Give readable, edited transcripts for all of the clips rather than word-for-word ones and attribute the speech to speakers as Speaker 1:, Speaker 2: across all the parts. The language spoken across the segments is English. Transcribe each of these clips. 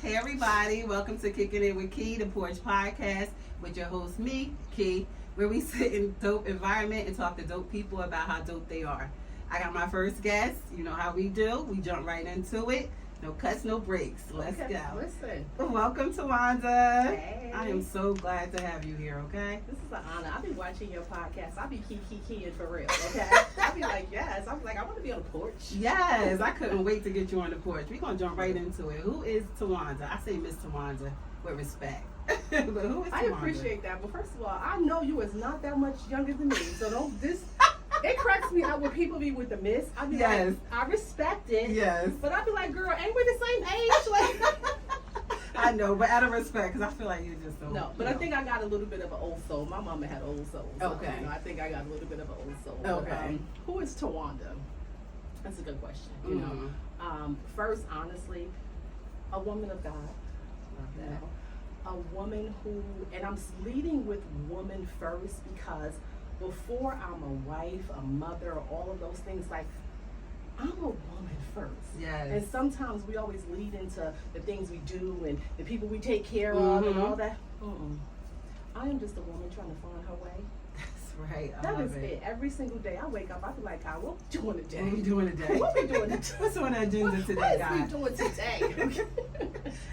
Speaker 1: Hey everybody, welcome to Kicking It with Key, the Porch Podcast with your host me, Key, where we sit in dope environment and talk to dope people about how dope they are. I got my first guest. You know how we do. We jump right into it. No cuts, no breaks. Let's go.
Speaker 2: Listen.
Speaker 1: Welcome, Towanda.
Speaker 2: Hey.
Speaker 1: I am so glad to have you here, okay?
Speaker 2: This is an honor. I'll be watching your podcast. I'll be keying for real, okay? I'll be like, yes. I'm like, I want to be on the porch.
Speaker 1: Yes, I couldn't wait to get you on the porch. We're going to jump right into it. Who is Towanda? I say Miss Towanda with respect. But who is Towanda?
Speaker 2: I appreciate that. But first of all, I know you is not that much younger than me. So don't it cracks me up when people be with the miss. I be
Speaker 1: Yes.
Speaker 2: like, I respect it.
Speaker 1: Yes.
Speaker 2: But I be like, girl, ain't we the same age? Like,
Speaker 1: I know, but out of respect, because I feel like you're just so.
Speaker 2: no, but I think I got a little bit of an old soul. My mama had old soul. So,
Speaker 1: Okay.
Speaker 2: I think I got a little bit of an old soul.
Speaker 1: Okay.
Speaker 2: But, who is Towanda? That's a good question. You know, first, honestly, a woman of God. You know, a woman who, and I'm leading with woman first because before I'm a wife, a mother, all of those things, like, I'm a woman first.
Speaker 1: Yes.
Speaker 2: And sometimes we always lead into the things we do and the people we take care of and all that. I am just a woman trying to find her way.
Speaker 1: That's right. I
Speaker 2: That
Speaker 1: love
Speaker 2: is it. Every single day I wake up, I be like, God, what we doing today?
Speaker 1: What are we doing today?
Speaker 2: What we doing today?
Speaker 1: What's on the agenda today,
Speaker 2: What
Speaker 1: guys?
Speaker 2: is we doing today?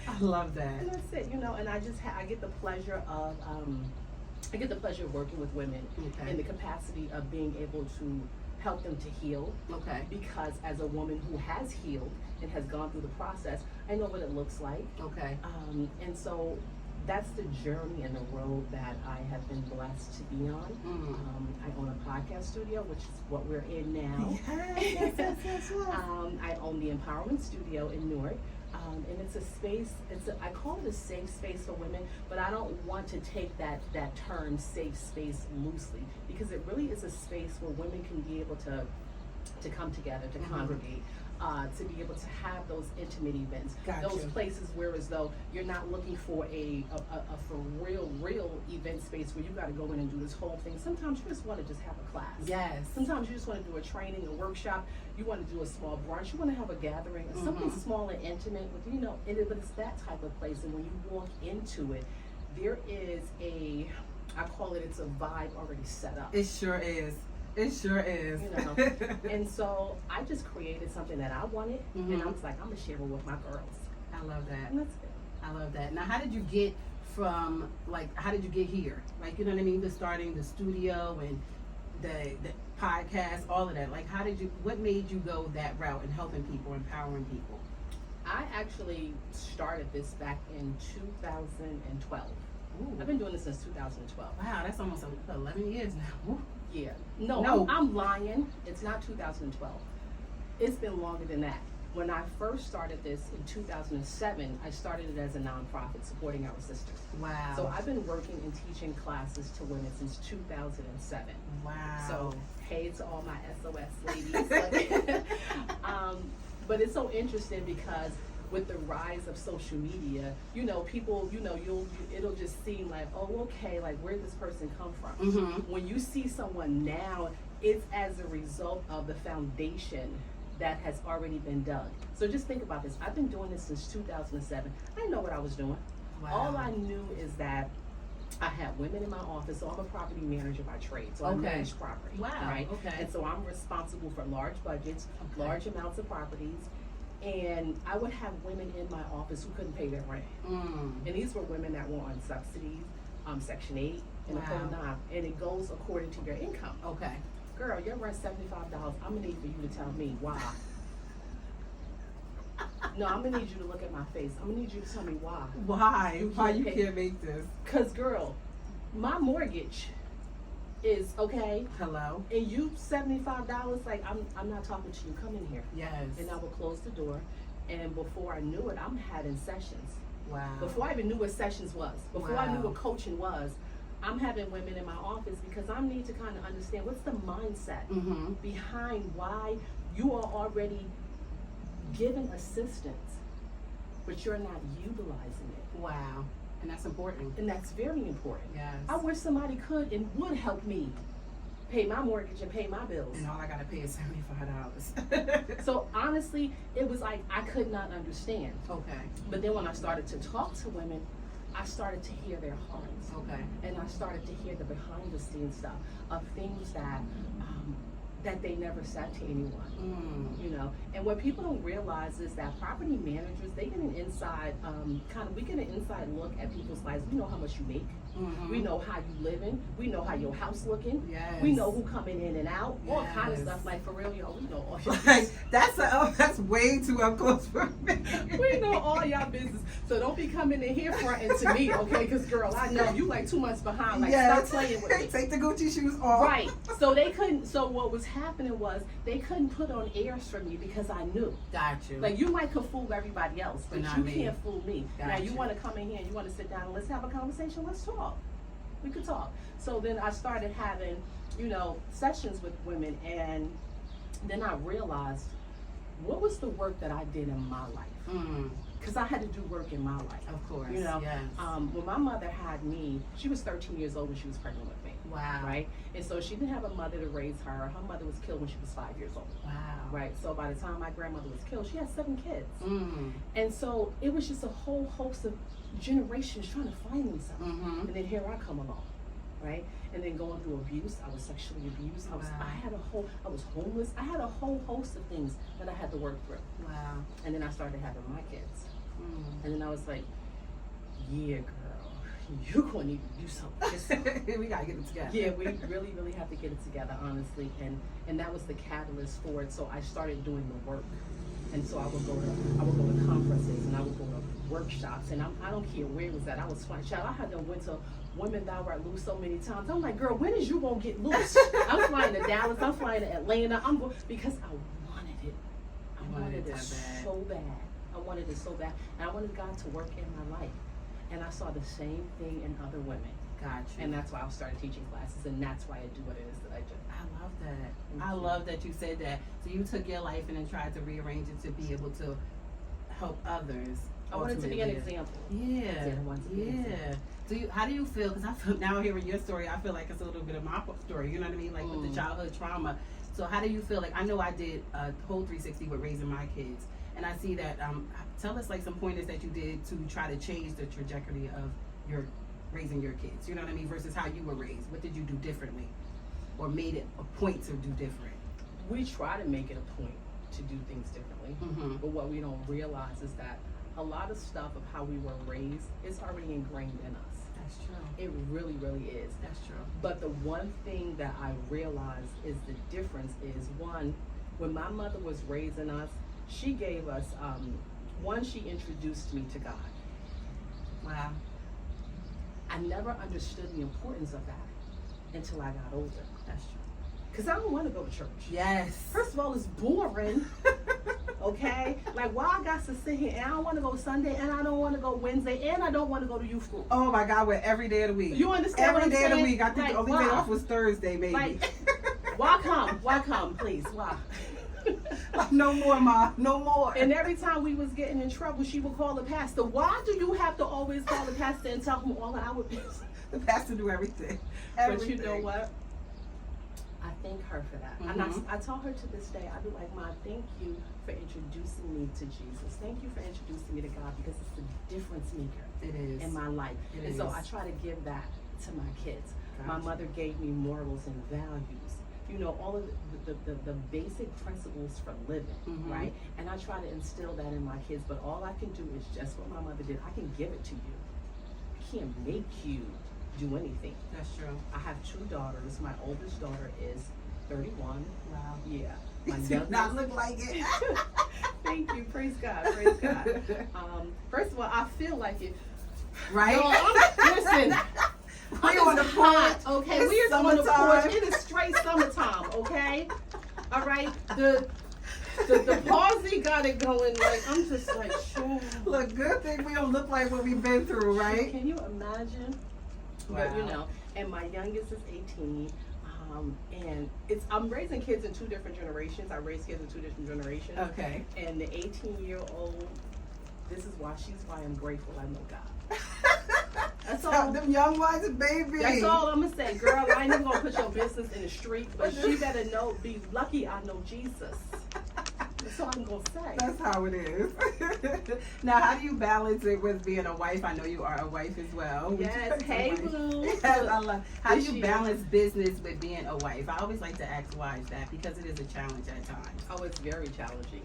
Speaker 1: I love that.
Speaker 2: And that's it, you know. And I just I get the pleasure of working with women
Speaker 1: Okay.
Speaker 2: in the capacity of being able to help them to heal.
Speaker 1: Okay.
Speaker 2: Because as a woman who has healed and has gone through the process, I know what it looks like.
Speaker 1: Okay.
Speaker 2: And so that's the journey and the road that I have been blessed to be on. I own a podcast studio, which is what we're in now.
Speaker 1: Yes.
Speaker 2: I own the Empowerment Studio in Newark. And it's a space, I call it a safe space for women, but I don't want to take that term safe space loosely, because it really is a space where women can be able to come together, to congregate, to be able to have those intimate events,
Speaker 1: Gotcha.
Speaker 2: those places where as though you're not looking for a for real event space where you got to go in and do this whole thing. Sometimes you just want to just have a class.
Speaker 1: Yes.
Speaker 2: Sometimes you just want to do a training, a workshop. You want to do a small brunch. You want to have a gathering, something small and intimate. But you know, but it's that type of place. And when you walk into it, there is I call it, it's a vibe already set up.
Speaker 1: It sure is. It sure is.
Speaker 2: You know, and so I just created something that I wanted, and I was like, I'm gonna share it with my girls.
Speaker 1: I love that.
Speaker 2: And that's it.
Speaker 1: I love that. Now, how did you get how did you get here? Like, you know what I mean? The starting the studio and the podcast, all of that. Like, what made you go that route in helping people, empowering people?
Speaker 2: I actually started this back in 2012.
Speaker 1: Ooh.
Speaker 2: I've been doing this since 2012.
Speaker 1: Wow, that's almost 11 years now. Ooh.
Speaker 2: Yeah. No. I'm lying. It's not 2012. It's been longer than that. When I first started this in 2007, I started it as a nonprofit supporting our sisters.
Speaker 1: Wow.
Speaker 2: So I've been working and teaching classes to women since 2007.
Speaker 1: Wow.
Speaker 2: So hey to all my SOS ladies. But it's so interesting because with the rise of social media, you know, people, you know, it'll just seem like, oh, okay, like where did this person come from? When you see someone now, it's as a result of the foundation that has already been done. So just think about this. I've been doing this since 2007. I didn't know what I was doing.
Speaker 1: Wow.
Speaker 2: All I knew is that I had women in my office, so I'm a property manager by trade. So I manage property.
Speaker 1: Wow.
Speaker 2: Right?
Speaker 1: Okay.
Speaker 2: And so I'm responsible for large budgets,
Speaker 1: Okay.
Speaker 2: large amounts of properties. And I would have women in my office who couldn't pay their rent. And these were women that were on subsidies, Section 8, and the whole 9. And it goes according to your income.
Speaker 1: Okay.
Speaker 2: Girl, your rent's $75. I'm gonna need for you to tell me why. No, I'm gonna need you to look at my face. I'm gonna need you to tell me why.
Speaker 1: Why? Why you
Speaker 2: pay-
Speaker 1: can't make this?
Speaker 2: Cause girl, my mortgage is okay,
Speaker 1: Hello?
Speaker 2: and you $75. Like I'm not talking to you. Come in here.
Speaker 1: Yes.
Speaker 2: And I would close the door, and before I knew it, I'm having sessions.
Speaker 1: Wow.
Speaker 2: Before I even knew what sessions was, before I knew
Speaker 1: Wow.
Speaker 2: what coaching was, I'm having women in my office because I need to kind of understand what's the mindset behind why you are already giving assistance, but you're not utilizing it.
Speaker 1: Wow. And that's important.
Speaker 2: And that's very important.
Speaker 1: Yes.
Speaker 2: I wish somebody could and would help me pay my mortgage and pay my bills.
Speaker 1: And all I gotta pay is $75.
Speaker 2: So honestly, it was like I could not understand.
Speaker 1: Okay.
Speaker 2: But then when I started to talk to women, I started to hear their hearts.
Speaker 1: Okay.
Speaker 2: And I started to hear the behind the scenes stuff of things that that they never said to anyone. You know, and what people don't realize is that property managers, they get an inside we get an inside look at people's lives. We know how much you make. We know how you living. We know how your house looking.
Speaker 1: Yes.
Speaker 2: We know who coming in and out. All kind of
Speaker 1: Yes.
Speaker 2: stuff. Like for real, y'all, we know all your
Speaker 1: Like, that's way too up close for me.
Speaker 2: we know all y'all business. So don't be coming in here fronting to me, okay? Because girl, I know you like 2 months behind. Like stop playing with me.
Speaker 1: Take the Gucci shoes off.
Speaker 2: Right. So they couldn't. So what was happening was they couldn't put on airs for me because I knew.
Speaker 1: Got you.
Speaker 2: Like you might could fool everybody else, but
Speaker 1: not
Speaker 2: you
Speaker 1: me.
Speaker 2: can't fool me.
Speaker 1: Got
Speaker 2: Now you
Speaker 1: you.
Speaker 2: want to come in here and you want to sit down and let's have a conversation. Let's talk. We could talk. So then I started having, you know, sessions with women, and then I realized what was the work that I did in my life. Because I had to do work in my life.
Speaker 1: Of course.
Speaker 2: You know,
Speaker 1: Yes.
Speaker 2: when my mother had me, she was 13 years old when she was pregnant with me.
Speaker 1: Wow.
Speaker 2: Right? And so she didn't have a mother to raise her. Her mother was killed when she was 5 years old.
Speaker 1: Wow.
Speaker 2: Right? So by the time my grandmother was killed, she had 7 kids. And so it was just a whole host of generations trying to find themselves. And then here I come along. Right? And then going through abuse. I was sexually abused. I was homeless. I had a whole host of things that I had to work through.
Speaker 1: Wow.
Speaker 2: And then I started having my kids. And then I was like, yeah, girl, you're going to need to do something.
Speaker 1: We gotta get it together.
Speaker 2: Yeah, we really, really have to get it together, honestly. And that was the catalyst for it. So I started doing the work. And so I would go to conferences and I would go to workshops. And I don't care where it was at. I was flying. Child, I had to went to Women Thou Art Loose so many times. I'm like, girl, when is you gonna get loose? I'm flying to Dallas. I'm flying to Atlanta. Because I wanted it. I wanted it so bad. I wanted it so bad. And I wanted God to work in my life. And I saw the same thing in other women.
Speaker 1: Gotcha.
Speaker 2: And that's why I started teaching classes, and that's why I do what it is that I do.
Speaker 1: I love that. I love that you said that. So you took your life and then tried to rearrange it to be able to help others.
Speaker 2: I wanted to be an
Speaker 1: ultimately.
Speaker 2: example.
Speaker 1: Yeah.
Speaker 2: I wanted to be an example.
Speaker 1: How do you feel? Because I feel now hearing your story, I feel like it's a little bit of my story. You know what I mean? Like with the childhood trauma. So how do you feel? Like I know I did a whole 360 with raising my kids, and I see that. Tell us like some pointers that you did to try to change the trajectory of your raising your kids. You know what I mean? Versus how you were raised. What did you do differently, or made it a point to do different?
Speaker 2: We try to make it a point to do things differently, but what we don't realize is that a lot of stuff of how we were raised is already ingrained in us.
Speaker 1: That's true.
Speaker 2: It really, really is.
Speaker 1: That's true.
Speaker 2: But the one thing that I realized is the difference is one, when my mother was raising us, she gave us, she introduced me to God.
Speaker 1: Wow.
Speaker 2: I never understood the importance of that until I got older.
Speaker 1: That's true.
Speaker 2: Because I don't want to go to church.
Speaker 1: Yes.
Speaker 2: First of all, it's boring. Okay? Like, why I got to sit here and I don't want to go Sunday and I don't want to go Wednesday and I don't want to go to youth group.
Speaker 1: Oh my God, we're every day of the week.
Speaker 2: You understand
Speaker 1: Every
Speaker 2: what I'm
Speaker 1: day of the
Speaker 2: saying?
Speaker 1: week. I think the only day off was Thursday, maybe.
Speaker 2: Like, why come? Why come, please? Why?
Speaker 1: No more, Ma. No more.
Speaker 2: And every time we was getting in trouble, she would call the pastor. Why do you have to always call the pastor and tell him all our business?
Speaker 1: The pastor do everything.
Speaker 2: But you know what? I thank her for that. And I tell her to this day, I be like, Ma, thank you for introducing me to Jesus. Thank you for introducing me to God, because it's a difference maker
Speaker 1: It is.
Speaker 2: in my life.
Speaker 1: It
Speaker 2: and
Speaker 1: is.
Speaker 2: so I try to give that to my kids.
Speaker 1: Gotcha.
Speaker 2: My mother gave me morals and values. You know, all of the basic principles for living, right? And I try to instill that in my kids, but all I can do is just what my mother did. I can give it to you. I can't make you do anything.
Speaker 1: That's true.
Speaker 2: I have 2 daughters. My oldest daughter is 31.
Speaker 1: Wow.
Speaker 2: Yeah. My
Speaker 1: You do not look like it.
Speaker 2: Thank you. Praise God. Praise God. First of all, I feel like it.
Speaker 1: Right?
Speaker 2: No, listen.
Speaker 1: We on the
Speaker 2: hot,
Speaker 1: porch.
Speaker 2: okay?
Speaker 1: It's
Speaker 2: We're on the
Speaker 1: summertime.
Speaker 2: porch. It is straight summertime, okay? All right? The palsy got it going. Like, I'm just like, sure.
Speaker 1: Look, good thing we don't look like what we've been through, right?
Speaker 2: Can you imagine?
Speaker 1: Wow.
Speaker 2: But you know, and my youngest is 18. And I'm raising kids in 2 different generations. I raise kids in 2 different generations.
Speaker 1: Okay.
Speaker 2: And the 18-year-old, this is why I'm grateful I know God. That's all.
Speaker 1: Them young ones, baby.
Speaker 2: That's all I'm gonna say, girl. I ain't even gonna put your business in the street, but she better know. Be lucky I know Jesus. That's all I'm gonna say.
Speaker 1: That's how it is. Now, how do you balance it with being a wife? I know you are a wife as well.
Speaker 2: Yes, hey boo.
Speaker 1: Yes, I love. How do
Speaker 2: This
Speaker 1: you
Speaker 2: year-
Speaker 1: balance business with being a wife? I always like to ask why is that, because it is a challenge at times.
Speaker 2: Oh, it's very challenging.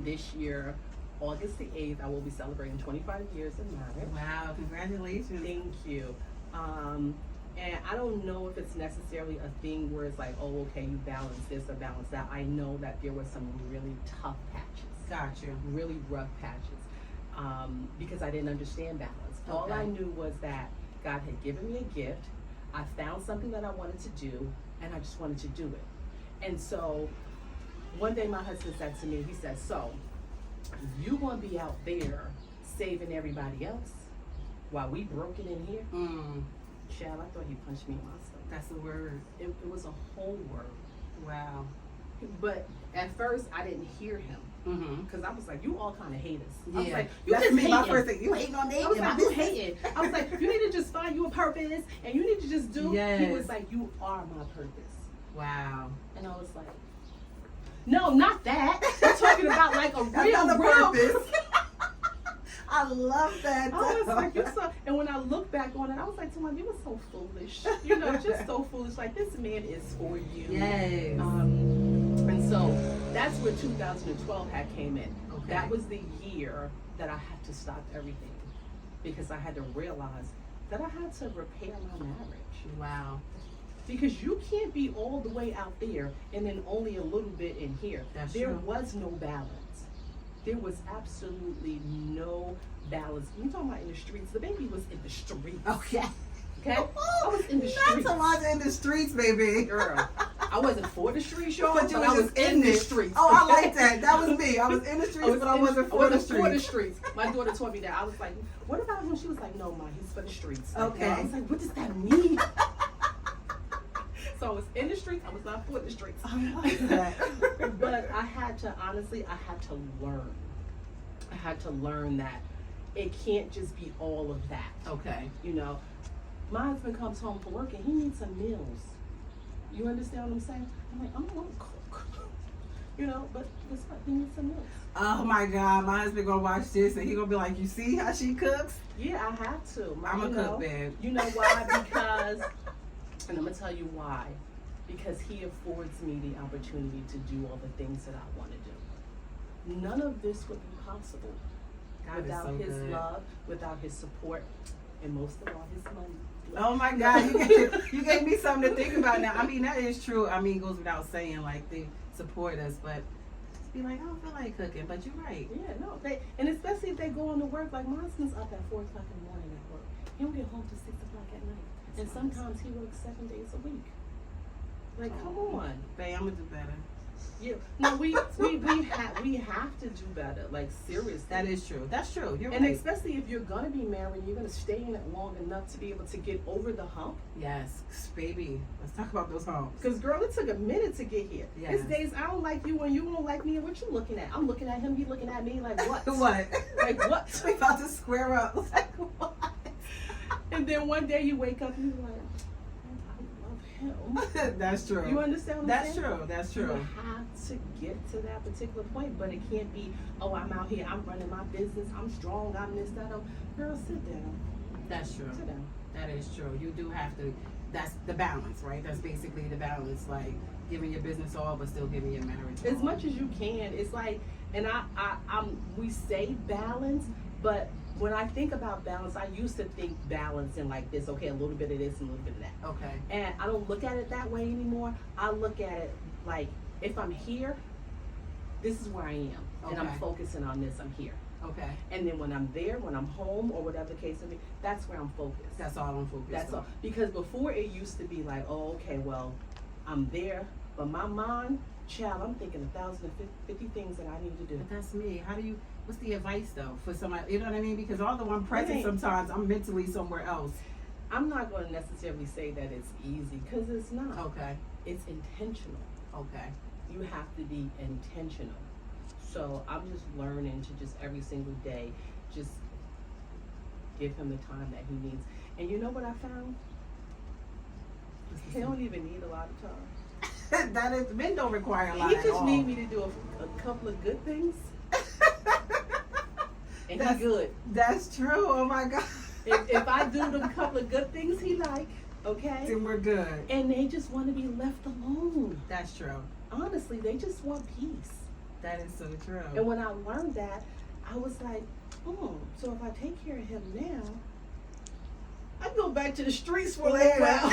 Speaker 2: This year, August the 8th, I will be celebrating 25 years in marriage.
Speaker 1: Wow, congratulations.
Speaker 2: Thank you. And I don't know if it's necessarily a thing where it's like, oh, okay, you balance this or balance that. I know that there were some really tough patches.
Speaker 1: Gotcha.
Speaker 2: Really rough patches. Because I didn't understand balance. All
Speaker 1: Okay.
Speaker 2: I knew was that God had given me a gift. I found something that I wanted to do, and I just wanted to do it. And so one day my husband said to me, he said, so you gonna be out there saving everybody else while we broken in here? Child, I thought he punched me in my stomach.
Speaker 1: That's the word.
Speaker 2: It was a whole word.
Speaker 1: Wow.
Speaker 2: But at first I didn't hear him.
Speaker 1: Mm-hmm.
Speaker 2: Because I was like, you all kind of hate us.
Speaker 1: Yeah.
Speaker 2: I was like, you
Speaker 1: That's
Speaker 2: just
Speaker 1: me, my
Speaker 2: hating.
Speaker 1: first thing. You hating on me?
Speaker 2: I was
Speaker 1: and my
Speaker 2: like, you
Speaker 1: business?
Speaker 2: hating. I was like, you need to just find you a purpose and you need to just do. He
Speaker 1: Yes.
Speaker 2: was like, you are my purpose.
Speaker 1: Wow.
Speaker 2: And I was like, no, not that. I'm talking about like a real
Speaker 1: Another
Speaker 2: purpose.
Speaker 1: purpose. I love that.
Speaker 2: I was like, you're so, and when I look back on it, I was like, Towanda, you were so foolish. You know, just so foolish. Like, this man is for you.
Speaker 1: Yes.
Speaker 2: And so that's where 2012 had came in.
Speaker 1: Okay.
Speaker 2: That was the year that I had to stop everything because I had to realize that I had to repair my marriage.
Speaker 1: Wow.
Speaker 2: Because you can't be all the way out there and then only a little bit in here.
Speaker 1: That's
Speaker 2: There
Speaker 1: true.
Speaker 2: was no balance. There was absolutely no balance. You talking about in the streets? The baby was in the streets.
Speaker 1: Okay.
Speaker 2: Okay? I was in the
Speaker 1: Not
Speaker 2: streets.
Speaker 1: Towanda in the streets, baby.
Speaker 2: Girl, I wasn't for the streets, y'all,
Speaker 1: But you
Speaker 2: I
Speaker 1: was
Speaker 2: was
Speaker 1: just
Speaker 2: in the
Speaker 1: it.
Speaker 2: streets.
Speaker 1: Oh, I like that. That was me. I was in the streets, but I wasn't for the streets.
Speaker 2: streets. My daughter told me that. I was like, what about him? She was like, no, Ma, he's for the streets.
Speaker 1: Okay.
Speaker 2: I was like, what does that mean? So I was in the streets. I was not for the streets.
Speaker 1: I like that.
Speaker 2: But I had to, honestly, I had to learn. I had to learn that it can't just be all of that.
Speaker 1: Okay.
Speaker 2: You know, my husband comes home from work and he needs some meals. You understand what I'm saying? I'm like, I don't want to cook. You know, but guess what? He needs some meals.
Speaker 1: Oh my God, my husband gonna watch this and he gonna be like, you see how she cooks?
Speaker 2: Yeah, I have to.
Speaker 1: I'm a
Speaker 2: You
Speaker 1: cook,
Speaker 2: know,
Speaker 1: babe.
Speaker 2: You know why? Because, and I'm gonna tell you why. Because he affords me the opportunity to do all the things that I want to do. None of this would be possible
Speaker 1: God is
Speaker 2: without
Speaker 1: so
Speaker 2: his
Speaker 1: good.
Speaker 2: love, without his support, and most of all, his money.
Speaker 1: Oh my God, you gave me something to think about now. I mean, that is true. I mean, it goes without saying, like, they support us, but just be like, I don't feel like cooking, but you're right.
Speaker 2: Yeah, no, and especially if they go on to work, like my husband's up at 4 o'clock in the morning at work. He don't get home till 6 o'clock at night. And sometimes he works 7 days a week. Like, come on.
Speaker 1: Babe, I'm gonna do better.
Speaker 2: Yeah. No, we have to do better. Like, seriously.
Speaker 1: That is true. That's true. You're
Speaker 2: And
Speaker 1: right.
Speaker 2: especially if you're gonna be married, you're gonna stay in it long enough to be able to get over the hump.
Speaker 1: Yes, baby. Let's talk about those homes.
Speaker 2: Cause girl, it took a minute to get here.
Speaker 1: Yes.
Speaker 2: There's days I don't like you and you don't like me, and what you looking at? I'm looking at him, he looking at me like what?
Speaker 1: What?
Speaker 2: Like what?
Speaker 1: We about to square up. Like what?
Speaker 2: And then one day you wake up and you're like, I love him.
Speaker 1: That's true.
Speaker 2: You understand what I'm
Speaker 1: That's
Speaker 2: saying?
Speaker 1: true. That's
Speaker 2: You
Speaker 1: true.
Speaker 2: have to get to that particular point, but it can't be, oh, I'm out here, I'm running my business, I'm strong, I'm this, that. Girl, sit down.
Speaker 1: That's true.
Speaker 2: Sit down.
Speaker 1: That is true. You do have to. That's the balance, right? That's basically the balance. Like giving your business all, but still giving your marriage all.
Speaker 2: As much as you can. It's like, and we say balance, but when I think about balance, I used to think balance in like this, okay, a little bit of this and a little bit of that.
Speaker 1: Okay.
Speaker 2: And I don't look at it that way anymore. I look at it like, if I'm here, this is where I am. And I'm
Speaker 1: Okay.
Speaker 2: focusing on this, I'm here.
Speaker 1: Okay.
Speaker 2: And then when I'm there, when I'm home, or whatever the case may be, that's where I'm focused.
Speaker 1: That's all I'm focused
Speaker 2: That's
Speaker 1: on.
Speaker 2: all. Because before it used to be like, oh, okay, well, I'm there, but my mind, child, I'm thinking 1,050 things that I need to do.
Speaker 1: But that's me. How do you? What's the advice though for somebody? You know what I mean? Because although I'm present,
Speaker 2: Right.
Speaker 1: sometimes I'm mentally somewhere else.
Speaker 2: I'm not going to necessarily say that it's easy, because it's not.
Speaker 1: Okay.
Speaker 2: It's intentional.
Speaker 1: Okay.
Speaker 2: You have to be intentional. So I'm just learning to just every single day, just give him the time that he needs. And you know what I found? He don't even need a lot of time.
Speaker 1: That is, men don't require a lot.
Speaker 2: He
Speaker 1: at
Speaker 2: just
Speaker 1: all.
Speaker 2: need me to do a couple of good things, and
Speaker 1: That's
Speaker 2: he's good.
Speaker 1: That's true. Oh my God.
Speaker 2: If I do them couple of good things he like, okay,
Speaker 1: Then we're good.
Speaker 2: and they just want to be left alone.
Speaker 1: That's true.
Speaker 2: Honestly, they just want peace.
Speaker 1: That is so true.
Speaker 2: And when I learned that, I was like, so if I take care of him now, I go back to the streets for a little while.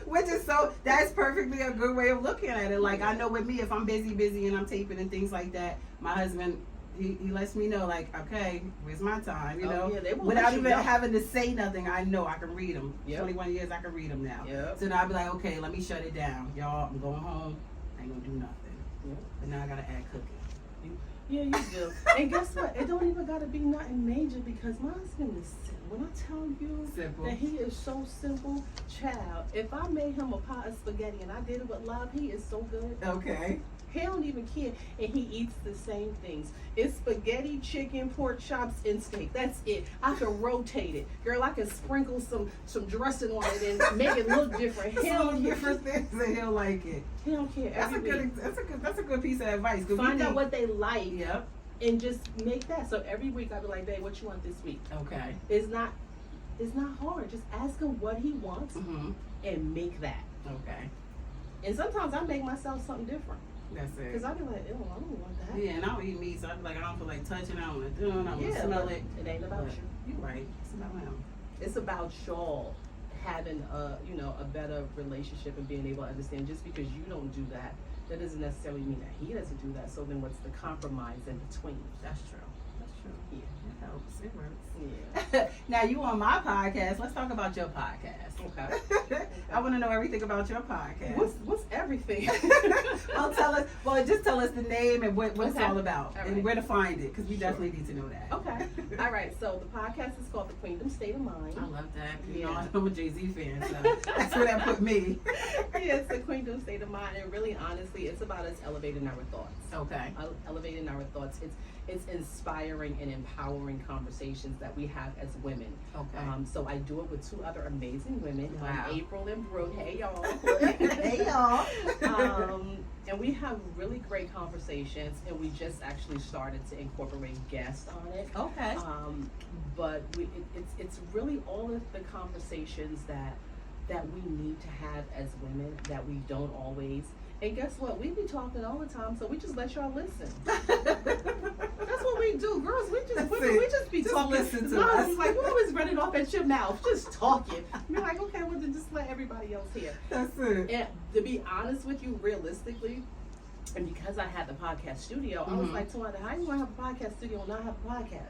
Speaker 1: Which is so, that's perfectly a good way of looking at it. Like, I know with me, if I'm busy and I'm taping and things like that, my husband, he lets me know, like, okay, where's my time, you know?
Speaker 2: Yeah, they won't
Speaker 1: without
Speaker 2: let you
Speaker 1: even
Speaker 2: know.
Speaker 1: having to say nothing, I know I can read them.
Speaker 2: Yep.
Speaker 1: 21 years, I can read them now.
Speaker 2: Yep.
Speaker 1: So now I'll be like, okay, let me shut it down. Y'all, I'm going home. I ain't gonna do nothing.
Speaker 2: Yep.
Speaker 1: But now I gotta add cooking.
Speaker 2: Yeah, you do. And guess what? It don't even gotta be nothing major because my husband is simple. When I tell you
Speaker 1: Simple.
Speaker 2: that he is so simple, child, if I made him a pot of spaghetti and I did it with love, he is so good.
Speaker 1: Okay.
Speaker 2: He don't even care. And he eats the same things. It's spaghetti, chicken, pork chops, and steak. That's it. I can rotate it. Girl, I can sprinkle some dressing on it and make it look different. He
Speaker 1: Some
Speaker 2: don't
Speaker 1: different things and he'll like it.
Speaker 2: He don't care.
Speaker 1: That's a good piece of advice. 'Cause we
Speaker 2: Find out
Speaker 1: think-
Speaker 2: what they like.
Speaker 1: Yep.
Speaker 2: And just make that. So every week I'll be like, babe, what you want this week?
Speaker 1: Okay.
Speaker 2: It's not hard. Just ask him what he wants
Speaker 1: Mm-hmm.
Speaker 2: and make that.
Speaker 1: Okay.
Speaker 2: And sometimes I make myself something different.
Speaker 1: That's it.
Speaker 2: Because I'll be like, ew, I don't want that.
Speaker 1: Yeah, and I don't eat meat, so I be like, I don't feel like touching. I don't want to do it. I don't want to
Speaker 2: Yeah,
Speaker 1: smell
Speaker 2: but
Speaker 1: it.
Speaker 2: it ain't about
Speaker 1: But
Speaker 2: you.
Speaker 1: You're right. It's about him.
Speaker 2: It's about y'all having a better relationship and being able to understand. Just because you don't do that, that doesn't necessarily mean that he doesn't do that. So then what's the compromise in between?
Speaker 1: That's true. That's true.
Speaker 2: Yeah.
Speaker 1: It helps. It works.
Speaker 2: Yeah.
Speaker 1: Now you on my podcast. Let's talk about your podcast.
Speaker 2: Okay.
Speaker 1: I want to know everything about your podcast.
Speaker 2: What's everything?
Speaker 1: Well, just tell us the name and what it's
Speaker 2: Okay.
Speaker 1: all about
Speaker 2: All
Speaker 1: and
Speaker 2: right.
Speaker 1: where to find it, because we
Speaker 2: Sure.
Speaker 1: definitely need to know that.
Speaker 2: Okay. All right. So the podcast is called The Queendom State of Mind.
Speaker 1: I love that. You
Speaker 2: Yeah.
Speaker 1: know, I'm a Jay-Z fan, so that's where that put me.
Speaker 2: Yeah, it's the Queendom State of Mind, and really, honestly, it's about us elevating our thoughts.
Speaker 1: Okay.
Speaker 2: Elevating our thoughts. It's inspiring and empowering conversations that we have as women.
Speaker 1: Okay.
Speaker 2: So I do it with two other amazing women,
Speaker 1: Wow.
Speaker 2: April and Brooke. Hey y'all.
Speaker 1: Hey y'all.
Speaker 2: And we have really great conversations, and we just actually started to incorporate guests on it.
Speaker 1: Okay.
Speaker 2: But it's really all of the conversations that we need to have as women that we don't always. And guess what? We be talking all the time, so we just let y'all listen. That's what we do, girls. We just be
Speaker 1: Just
Speaker 2: talking.
Speaker 1: listen to
Speaker 2: Mom
Speaker 1: us.
Speaker 2: is like, we're always running off at your mouth, just talking. You're like, okay, well then just let everybody else hear.
Speaker 1: That's it.
Speaker 2: And to be honest with you, realistically, and because I had the podcast studio, I was
Speaker 1: Mhm.
Speaker 2: like, Towanda, how you want to have a podcast studio and not have a podcast?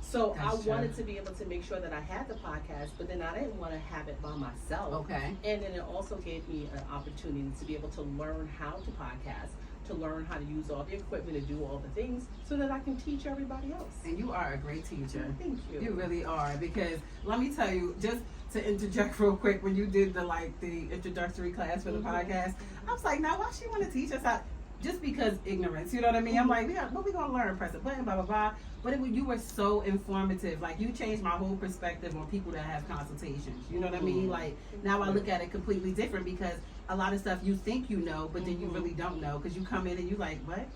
Speaker 2: So
Speaker 1: That's
Speaker 2: I wanted
Speaker 1: true.
Speaker 2: to be able to make sure that I had the podcast, but then I didn't want to have it by myself.
Speaker 1: Okay.
Speaker 2: And then it also gave me an opportunity to be able to learn how to podcast, to learn how to use all the equipment, to do all the things, so that I can teach everybody else.
Speaker 1: And you are a great teacher.
Speaker 2: Thank you.
Speaker 1: You really are, because let me tell you, just to interject real quick, when you did the introductory class for the
Speaker 2: Mhm.
Speaker 1: podcast, I was like, now why she want to teach us how? Just because ignorance, you know what I mean? I'm like, what we gonna learn? Press a button, blah blah blah. But you were so informative. Like, you changed my whole perspective on people that have consultations. You know what I mean? Like, now I look at it completely different, because a lot of stuff you think you know, but then you
Speaker 2: Mhm.
Speaker 1: really don't know, because you come in and you like, what?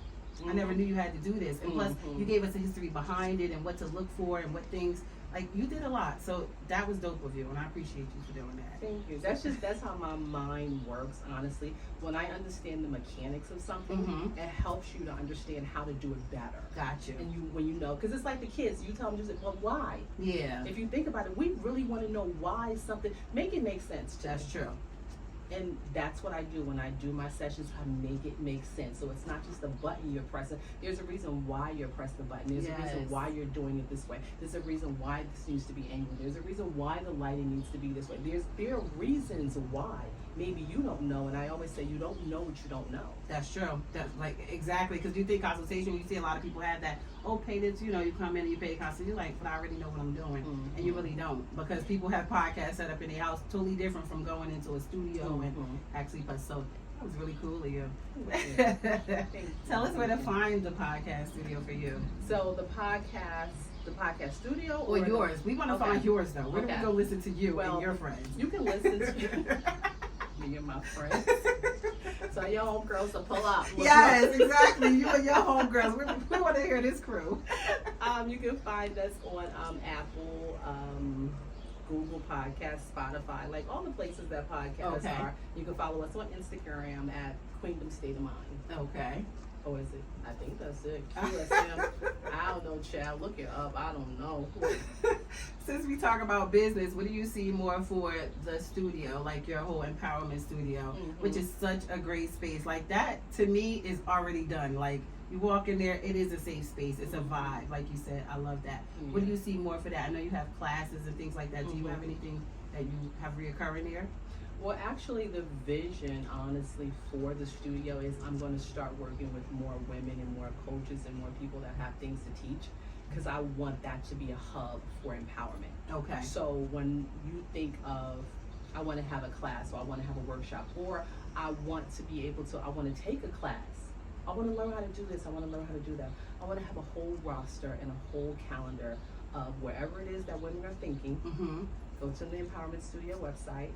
Speaker 1: I never knew you had to do this. And plus,
Speaker 2: Mhm.
Speaker 1: you gave us a history behind it and what to look for and what things, like, you did a lot. So that was dope of you, and I appreciate you for doing that.
Speaker 2: Thank you. That's how my mind works, honestly. When I understand the mechanics of something,
Speaker 1: Mhm.
Speaker 2: it helps you to understand how to do it better.
Speaker 1: Got you.
Speaker 2: And when you know, because it's like the kids, you tell them just, well, why?
Speaker 1: Yeah,
Speaker 2: If you think about it, we really want to know why something, make it make sense to
Speaker 1: that's
Speaker 2: me.
Speaker 1: true.
Speaker 2: And that's what I do when I do my sessions. I make it make sense. So it's not just a button you're pressing. There's a reason why you're pressing the button. There's a reason
Speaker 1: Yes.
Speaker 2: why you're doing it this way. There's a reason why this needs to be angled. There's a reason why the lighting needs to be this way. There are reasons why. Maybe you don't know, and I always say you don't know what you don't know.
Speaker 1: That's true. That's like exactly, because you think consultation, you see a lot of people have that. Oh, pay this. You know, you come in and you pay the consultation. You're like, but I already know what I'm doing,
Speaker 2: Mhm.
Speaker 1: and you really don't, because people have podcasts set up in their house, totally different from going into a studio and
Speaker 2: Mhm.
Speaker 1: actually. So that was really cool of you.
Speaker 2: Thank you.
Speaker 1: Tell us where to find the podcast studio for you.
Speaker 2: So the podcast the podcast studio
Speaker 1: or yours. We want to find yours though. Where do we go listen to you and your friends?
Speaker 2: You can listen to me and my friends. So your homegirls will pull up.
Speaker 1: Yes, exactly. You and your homegirls. We want to hear this crew.
Speaker 2: You can find us on Apple, Google Podcasts, Spotify, like all the places that podcasts are. You can follow us on Instagram at Queendom State of Mind.
Speaker 1: Okay.
Speaker 2: Or is it? I think that's it. QSM. I don't know, child. Look it up. I don't know.
Speaker 1: Since we talk about business, what do you see more for the studio, like your whole empowerment studio, which is such a great space? Like that, to me, is already done. Like you walk in there, it is a safe space. It's a vibe, like you said. I love that. Yeah. What do you see more for that? I know you have classes and things like that. Do you have anything that you have reoccurring there?
Speaker 2: Well, actually, the vision, honestly, for the studio is I'm going to start working with more women and more coaches and more people that have things to teach, because I want that to be a hub for empowerment.
Speaker 1: Okay.
Speaker 2: So when you think of, I want to have a class, or I want to have a workshop, or I want to be able to, I want to take a class. I want to learn how to do this. I want to learn how to do that. I want to have a whole roster and a whole calendar of wherever it is that women are thinking. Go to the Empowerment Studio website.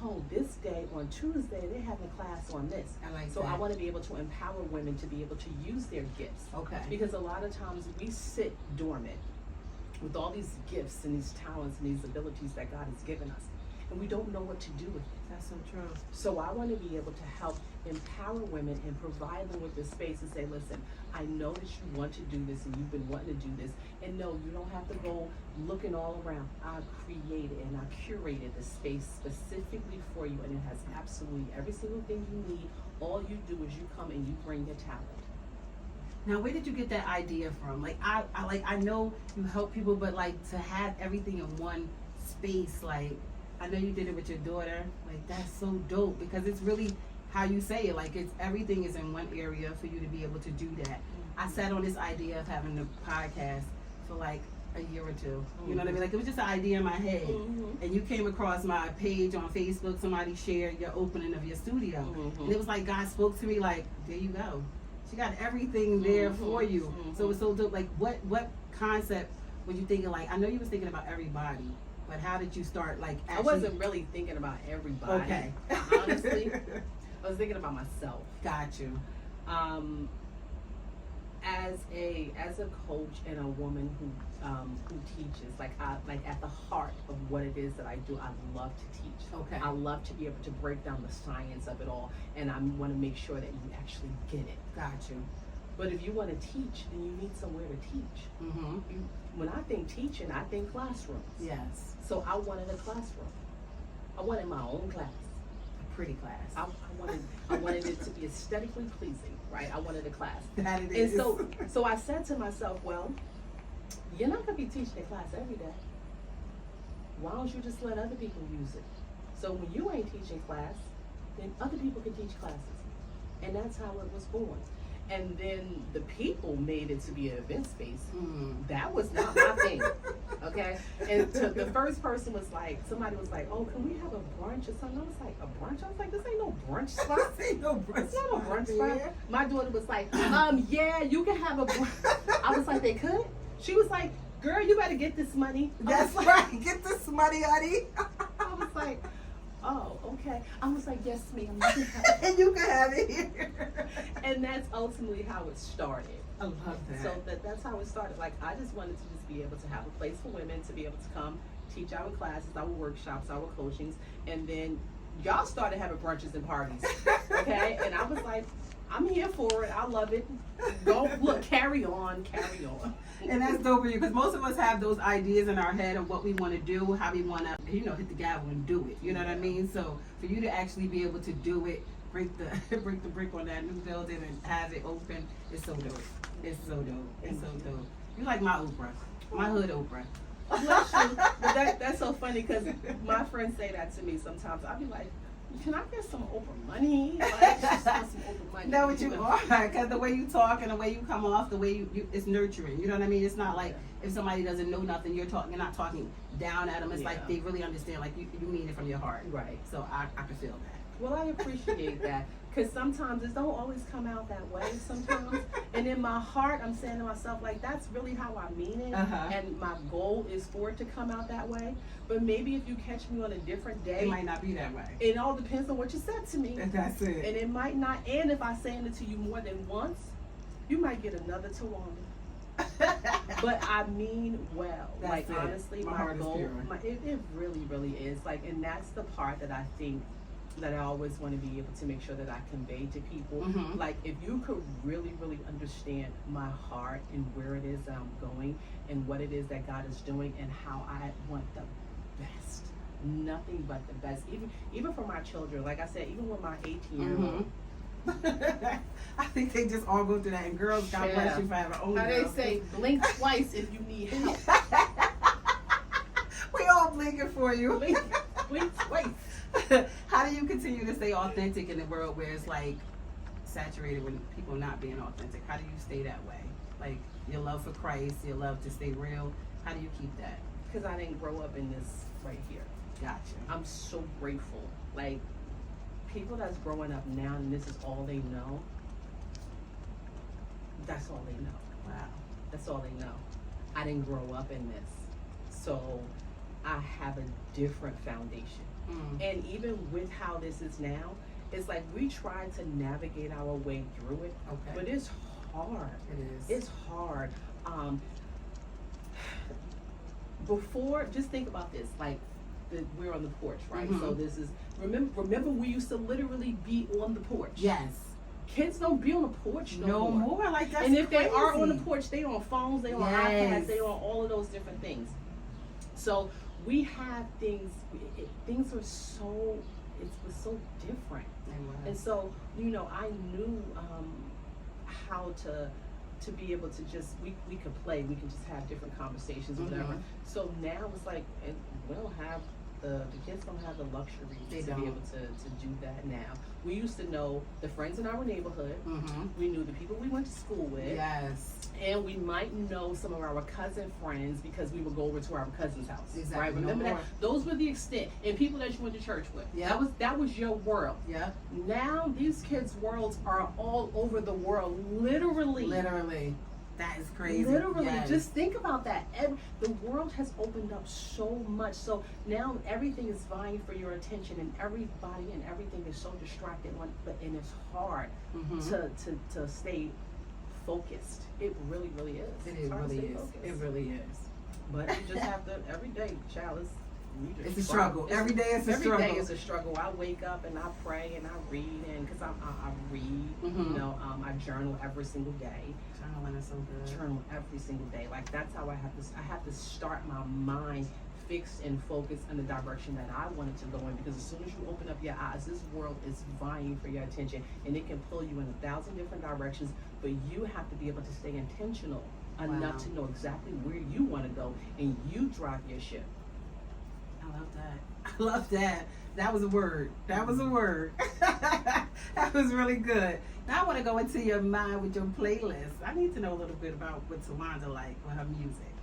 Speaker 2: Oh, this day on Tuesday they're having a class on this. I want to be able to empower women to be able to use their gifts. Okay. Because a lot of times we sit dormant with all these gifts and these talents and these abilities that God has given us, and we don't know what to do with it.
Speaker 1: That's so true.
Speaker 2: So I want to be able to help empower women and provide them with this space and say, listen, I know that you want to do this and you've been wanting to do this, and no, you don't have to go looking all around. I've created and I've curated the space specifically for you, and it has absolutely every single thing you need. All you do is you come and you bring your talent.
Speaker 1: Now, where did you get that idea from? Like, I know you help people, but like to have everything in one space, like, I know you did it with your daughter. Like, that's so dope, because it's really how you say it. Like, it's everything is in one area for you to be able to do that. I sat on this idea of having the podcast for like a year or two. You know what I mean? Like, it was just an idea in my head. And you came across my page on Facebook. Somebody shared your opening of your studio. And it was like God spoke to me like, there you go. She got everything there for you. So it was so dope. Like, what concept were you thinking? Like, I know you was thinking about everybody, but how did you start, like, actually?
Speaker 2: I wasn't really thinking about everybody.
Speaker 1: Okay.
Speaker 2: Honestly, I was thinking about myself.
Speaker 1: Got you.
Speaker 2: As a coach and a woman who teaches, like at the heart of what it is that I do, I love to teach.
Speaker 1: Okay.
Speaker 2: I love to be able to break down the science of it all, and I want to make sure that you actually get it.
Speaker 1: Got you.
Speaker 2: But if you want to teach, then you need somewhere to teach. When I think teaching, I think classrooms.
Speaker 1: Yes.
Speaker 2: So I wanted a classroom. I wanted my own class.
Speaker 1: A pretty class.
Speaker 2: I wanted it to be aesthetically pleasing, right? I wanted a class.
Speaker 1: That it is.
Speaker 2: And so I said to myself, well, you're not going to be teaching a class every day. Why don't you just let other people use it? So when you ain't teaching class, then other people can teach classes. And that's how it was born. And then the people made it to be an event space. That was not my thing, okay? And the first person was like, somebody was like, oh, can we have a brunch or something? I was like, a brunch? I was like, this ain't no brunch spot.
Speaker 1: This ain't no brunch
Speaker 2: It's not a brunch
Speaker 1: spot.
Speaker 2: spot. My daughter was like, yeah, you can have a brunch. I was like, they could? She was like, girl, you better get this money.
Speaker 1: That's right. Get this money, honey.
Speaker 2: I was like, oh, okay. I was like, yes, ma'am.
Speaker 1: And you can have it here.
Speaker 2: And that's ultimately how it started.
Speaker 1: I love that.
Speaker 2: So that's how it started. Like, I just wanted to just be able to have a place for women to be able to come teach our classes, our workshops, our coachings, and then y'all started having brunches and parties, okay? And I was like, I'm here for it. I love it. Go look, carry on.
Speaker 1: And that's dope for you, because most of us have those ideas in our head of what we want to do, how we want to, hit the gavel and do it. You know what I mean? So for you to actually be able to do it, break the brick on that new building and have it open, it's so dope. It's so dope. It's so dope. You like my Oprah, my hood Oprah.
Speaker 2: Bless you. But that's so funny, because my friends say that to me sometimes. I'll be like, can I get some Oprah money? Like, just want some Oprah money.
Speaker 1: Know what you are, because the way you talk and the way you come off, the way you it's nurturing. You know what I mean? It's not like if somebody doesn't know nothing, you're not talking down at them. It's like they really understand. Like you mean it from your heart.
Speaker 2: Right.
Speaker 1: So I can feel that.
Speaker 2: Well, I appreciate that. Because sometimes it don't always come out that way sometimes. And in my heart, I'm saying to myself, like, that's really how I mean it. And my goal is for it to come out that way. But maybe if you catch me on a different day,
Speaker 1: it might not be that way.
Speaker 2: It all depends on what you said to me.
Speaker 1: That's it.
Speaker 2: And it might not. And if I say it to you more than once, you might get another Towanda. But I mean well.
Speaker 1: That's
Speaker 2: like,
Speaker 1: it.
Speaker 2: honestly, my goal, it really, really is. Like, and that's the part that I think that I always want to be able to make sure that I convey to people. Like, if you could really, really understand my heart and where it is that I'm going and what it is that God is doing and how I want the best, nothing but the best. Even for my children, like I said, even with my 18-year-old.
Speaker 1: I think they just all go through that. And girls, God bless you for having older.
Speaker 2: How they say, blink twice if you need help.
Speaker 1: We all blinking for you.
Speaker 2: Blink twice.
Speaker 1: How do you continue to stay authentic in the world where it's like saturated with people not being authentic? How do you stay that way? Like, your love for Christ, your love to stay real. How do you keep that?
Speaker 2: Because I didn't grow up in this right here.
Speaker 1: Gotcha.
Speaker 2: I'm so grateful. Like, people that's growing up now and this is all they know, that's all they know.
Speaker 1: Wow.
Speaker 2: That's all they know. I didn't grow up in this. So I have a different foundation. And even with how this is now, it's like we try to navigate our way through it.
Speaker 1: Okay.
Speaker 2: But it's hard.
Speaker 1: It is.
Speaker 2: It's hard. Before, just think about this. Like, we're on the porch, right? So this is, remember we used to literally be on the porch.
Speaker 1: Yes.
Speaker 2: Kids don't be on the porch no more.
Speaker 1: Like, that's
Speaker 2: and if
Speaker 1: crazy.
Speaker 2: they are on the porch, they on phones, they on iPads, they on all of those different things. So we have things. Things were so. It was so different. And so, you know, I knew how to be able to just we could play. We can just have different conversations or whatever. So now it's like we don't have the kids don't have the luxury to be able to do that now. We used to know the friends in our neighborhood. We knew the people we went to school with.
Speaker 1: Yes. And
Speaker 2: we might know some of our cousin friends because we would go over to our cousin's house.
Speaker 1: Exactly.
Speaker 2: Right? Remember that? Those were the extent. And people that you went to church with.
Speaker 1: Yeah.
Speaker 2: That was your world.
Speaker 1: Yeah.
Speaker 2: Now these kids' worlds are all over the world. Literally.
Speaker 1: That is crazy.
Speaker 2: Literally, just think about that. The world has opened up so much. So now everything is vying for your attention, and everybody and everything is so distracted. And it's hard to stay focused. It really, really is.
Speaker 1: It really is. It really is.
Speaker 2: But you just have to every day, child.
Speaker 1: It's a struggle. Every day is a struggle.
Speaker 2: Every day is a struggle. I wake up and I pray and I read, and because I read, you know, I journal every single day.
Speaker 1: Journaling is so good.
Speaker 2: Journal every single day. Like, that's how I have to start my mind fixed and focused in the direction that I want it to go in, because as soon as you open up your eyes, this world is vying for your attention, and it can pull you in 1,000 different directions, but you have to be able to stay intentional enough to know exactly where you want to go, and you drive your ship.
Speaker 1: I love that. I love that. That was a word. That was a word. That was really good. Now I want to go into your mind with your playlist. I need to know a little bit about what Towanda like with her music.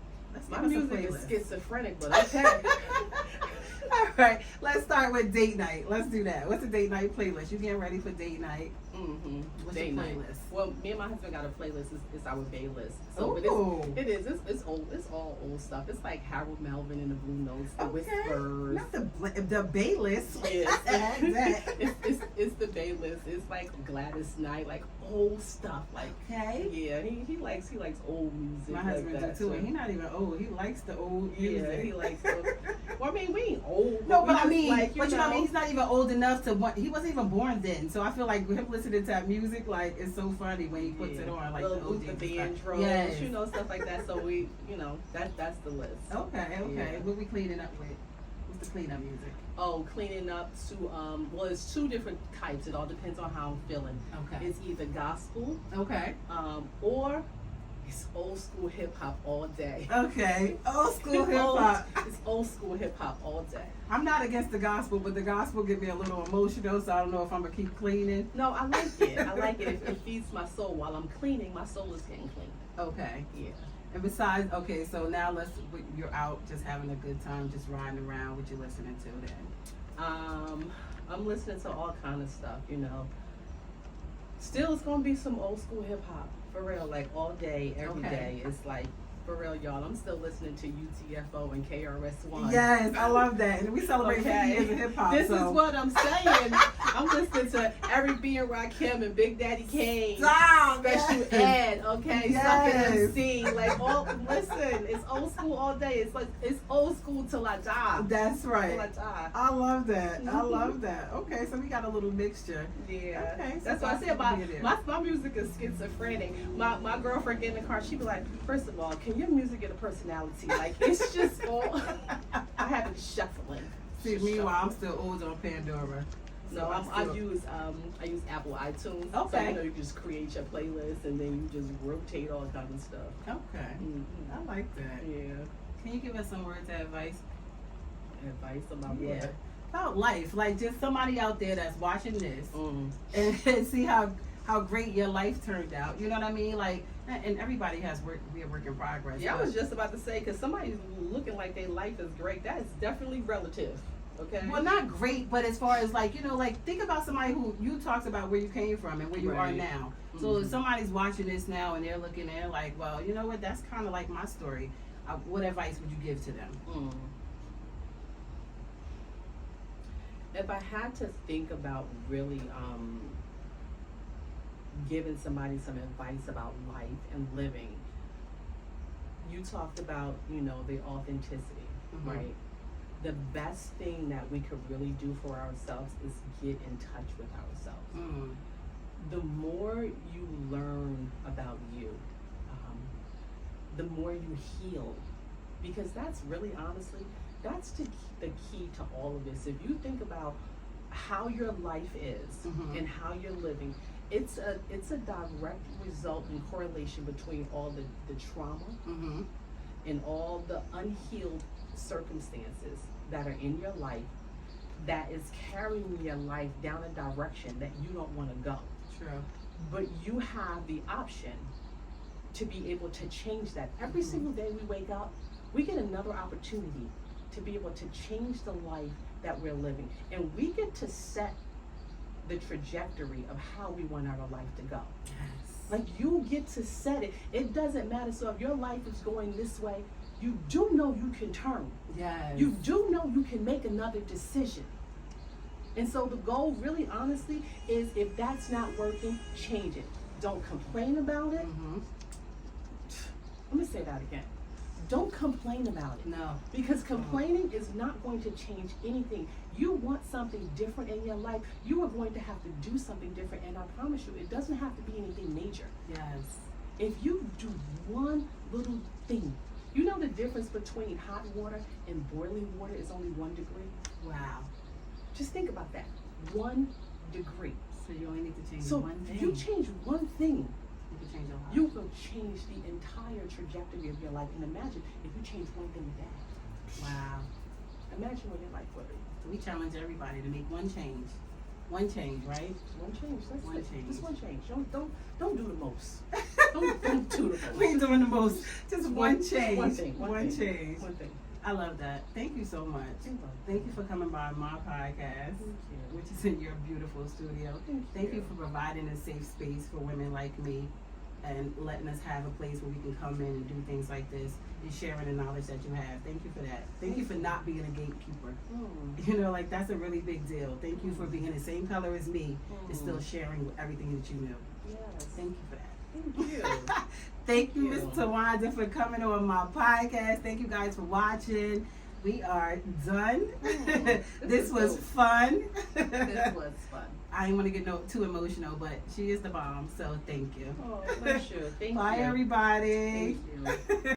Speaker 2: My music is schizophrenic, but okay.
Speaker 1: All right, let's start with date night. Let's do that. What's a date night playlist? You getting ready for date night? What's
Speaker 2: date
Speaker 1: your playlist?
Speaker 2: Night. Well, me and my husband got a playlist. It's our Bay list. So it is. It's old. It's all old stuff. It's like Harold Melvin and the Blue Notes, the Whispers.
Speaker 1: Not the Bay list.
Speaker 2: Yes. It's the Bay list. It's like Gladys Knight, like old stuff. Like, yeah, he likes old music.
Speaker 1: My husband
Speaker 2: like that,
Speaker 1: too, and he's not even old. He likes the old music.
Speaker 2: Yeah, he likes. Well, I mean, we ain't old.
Speaker 1: No, but I mean,
Speaker 2: like,
Speaker 1: you know what I mean? He's not even old enough to want. He wasn't even born then, so I feel like him listening to that music, like, it's so funny when he puts it on, like the
Speaker 2: Luther Vandross, you know, stuff like that. So we, you know, that's the list.
Speaker 1: Okay. Yeah. What we cleaning up with? What's the cleanup music?
Speaker 2: Oh, cleaning up to well, it's two different types. It all depends on how I'm feeling.
Speaker 1: Okay.
Speaker 2: It's either gospel, or it's old school hip hop all day.
Speaker 1: Okay, old school hip hop.
Speaker 2: It's old school hip hop all day.
Speaker 1: I'm not against the gospel, but the gospel get me a little emotional, so I don't know if I'm gonna keep cleaning.
Speaker 2: No, I like it. I like it. It feeds my soul. While I'm cleaning, my soul is getting clean.
Speaker 1: Okay.
Speaker 2: Yeah.
Speaker 1: And besides, so now you're out just having a good time, just riding around. What you listening to then?
Speaker 2: I'm listening to all kind of stuff, you know. Still, it's gonna be some old school hip hop for real, like all day, every day. It's like for real, y'all. I'm still listening to UTFO and KRS-One.
Speaker 1: Yes, I love that. And we celebrate 50 years of hip hop.
Speaker 2: This is what I'm saying. I'm listening to Eric B. and Rakim and Big Daddy Kane.
Speaker 1: Stop,
Speaker 2: Special Ed, okay?
Speaker 1: Yes.
Speaker 2: Suckin' MC. Like, listen, it's old school all day. It's like, it's old school till I die.
Speaker 1: That's right.
Speaker 2: Till I die.
Speaker 1: I love that. I love that. Okay, so we got a little mixture.
Speaker 2: Yeah.
Speaker 1: Okay, so
Speaker 2: that's what I said about my music is schizophrenic. My girlfriend get in the car, she be like, first of all, can your music get a personality? Like, it's just all, I have it shuffling.
Speaker 1: See, meanwhile, I'm still old on Pandora.
Speaker 2: No, I use Apple iTunes.
Speaker 1: Okay.
Speaker 2: So, you know, you just create your playlist and then you just rotate all kind of stuff.
Speaker 1: Okay.
Speaker 2: Mm-hmm.
Speaker 1: I like that.
Speaker 2: Yeah.
Speaker 1: Can you give us some words of advice?
Speaker 2: Advice about
Speaker 1: Yeah.
Speaker 2: what?
Speaker 1: About life. Like just somebody out there that's watching this
Speaker 2: Mm.
Speaker 1: and see how great your life turned out. You know what I mean? Like, and everybody has be a work in progress.
Speaker 2: Yeah, I was just about to say, because somebody's looking like their life is great, that is definitely relative. Okay.
Speaker 1: Well, not great, but as far as like, you know, like think about somebody who you talked about where you came from and where you are
Speaker 2: Right.
Speaker 1: now. So if somebody's watching this now and they're looking at it like, well, you know what, that's kind of like my story. What advice would you give to them?
Speaker 2: Mm. If I had to think about really giving somebody some advice about life and living, you talked about, you know, the authenticity, right? The best thing that we could really do for ourselves is get in touch with ourselves. The more you learn about you, the more you heal, because that's really honestly, that's the key to all of this. If you think about how your life is and how you're living, it's a direct result and correlation between all the trauma and all the unhealed circumstances that are in your life that is carrying your life down a direction that you don't want to go.
Speaker 1: True.
Speaker 2: But you have the option to be able to change that. Every single day we wake up, we get another opportunity to be able to change the life that we're living. And we get to set the trajectory of how we want our life to go.
Speaker 1: Yes.
Speaker 2: Like, you get to set it. It doesn't matter. So if your life is going this way, you do know you can turn.
Speaker 1: Yes.
Speaker 2: You do know you can make another decision. And so the goal, really honestly, is if that's not working, change it. Don't complain about it. Let me say that again. Don't complain about it.
Speaker 1: No.
Speaker 2: Because complaining is not going to change anything. You want something different in your life, you are going to have to do something different. And I promise you, it doesn't have to be anything major.
Speaker 1: Yes.
Speaker 2: If you do one little thing, you know the difference between hot water and boiling water is only 1 degree?
Speaker 1: Wow.
Speaker 2: Just think about that. 1 degree.
Speaker 1: So you only need to change
Speaker 2: So
Speaker 1: one thing.
Speaker 2: you change one thing,
Speaker 1: You can change a lot.
Speaker 2: you will change the entire trajectory of your life. And imagine if you change one thing a day.
Speaker 1: Wow.
Speaker 2: Imagine what your life would be.
Speaker 1: So we challenge everybody to make one change. One change, right?
Speaker 2: One change. That's
Speaker 1: One
Speaker 2: it.
Speaker 1: change.
Speaker 2: Just one change. Don't do the most. don't do the most.
Speaker 1: We ain't doing the most. Just one change.
Speaker 2: One thing.
Speaker 1: One change.
Speaker 2: One thing.
Speaker 1: I love that. Thank you so much. Thank you for coming by my podcast, which is in your beautiful studio. Thank you for providing a safe space for women like me and letting us have a place where we can come in and do things like this and sharing the knowledge that you have. Thank you for that. Thank you for not being a gatekeeper. You know, like that's a really big deal. Thank you for being the same color as me and still sharing everything that you know.
Speaker 2: Yes.
Speaker 1: Thank you for that.
Speaker 2: Thank you.
Speaker 1: Thank you, Ms. Towanda, for coming on my podcast. Thank you guys for watching. We are done. This was fun.
Speaker 2: This was fun.
Speaker 1: I didn't want to get too emotional, but she is the bomb, so thank you.
Speaker 2: Oh, bless you. Thank you.
Speaker 1: Bye, everybody.
Speaker 2: Thank you.